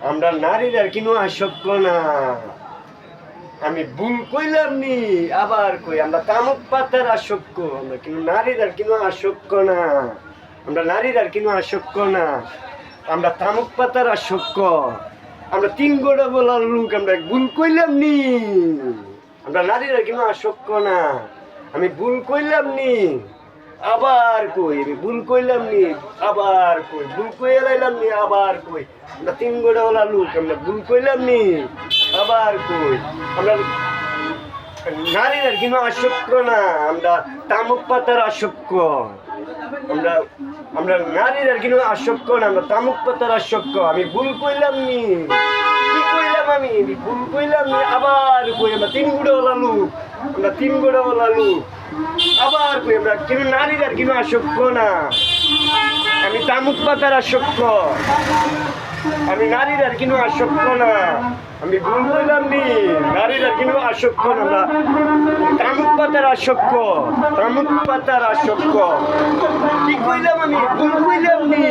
আমরা নারীরা কিনো আসক্ত না। আমি ভুল কইলাম নি, আবার কই আমরা তামুক পাতার আসক্ত। আমরা কিন্তু নারীরা কিনো আসক্ত না। আমরা নারীরা কিনো আসক্ত না। আমরা তামুক পাতার আসক্ত। আমরা তিন গোড়া বলার লোক, আমরা ভুল কইলাম নি। আমরা নারীরা কিনো আসক্ত না। আমি ভুল কইলাম নি, আবার কই আমি ভুল কইলাম নি, আবার কই ভুল কইয়া লাইলাম নি, আবার কই আমরা তিন গোড়াওয়ালা লোক, আমরা ভুল কইলাম নি, আবার কই আমরা নারীরা কিন্তু আসক্ত না। আমরা তামুক পাতার আসক্ত। আমরা আমরা নারীরা কিন্তু আসক্ত না, আমরা তামুক পাতার আসক্ত। আমি ভুল কইলাম নি, কি কইলাম আমি ভুল কইলাম নি, আবার কই আমরা তিন গোড়াওয়ালা লোক, আমরা তিন গোড়াওয়ালা লোক, আবার কই আমরা কিন্তু নারীরা কিন্তু আসক্ত না। আমি তামুক পাতার আসক্ত। আমি নারীরা কিন্তু আসক্ত না। আমি ভুল কইলাম নি, নারীরা কিন্তু আসক্ত না। আমরা তামুক পাতার আসক্ত, তামুক পাতার আসক্ত। কি কইলাম আমি ভুল কইলাম নি,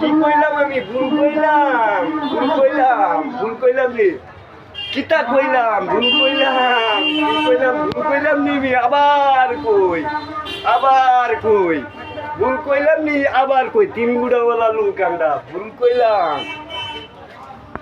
কি কইলাম আমি ভুল কইলাম, ভুল কইলাম, ভুল কইলাম নি, কিতা কইলাম ভুল কইলাম, কি কইলাম ভুল কইলাম নি, আবার কই, আবার কই ভুল কইলাম নি, আবার কই তিন গুড়াওয়ালা লোক আমরা ভুল কইলাম।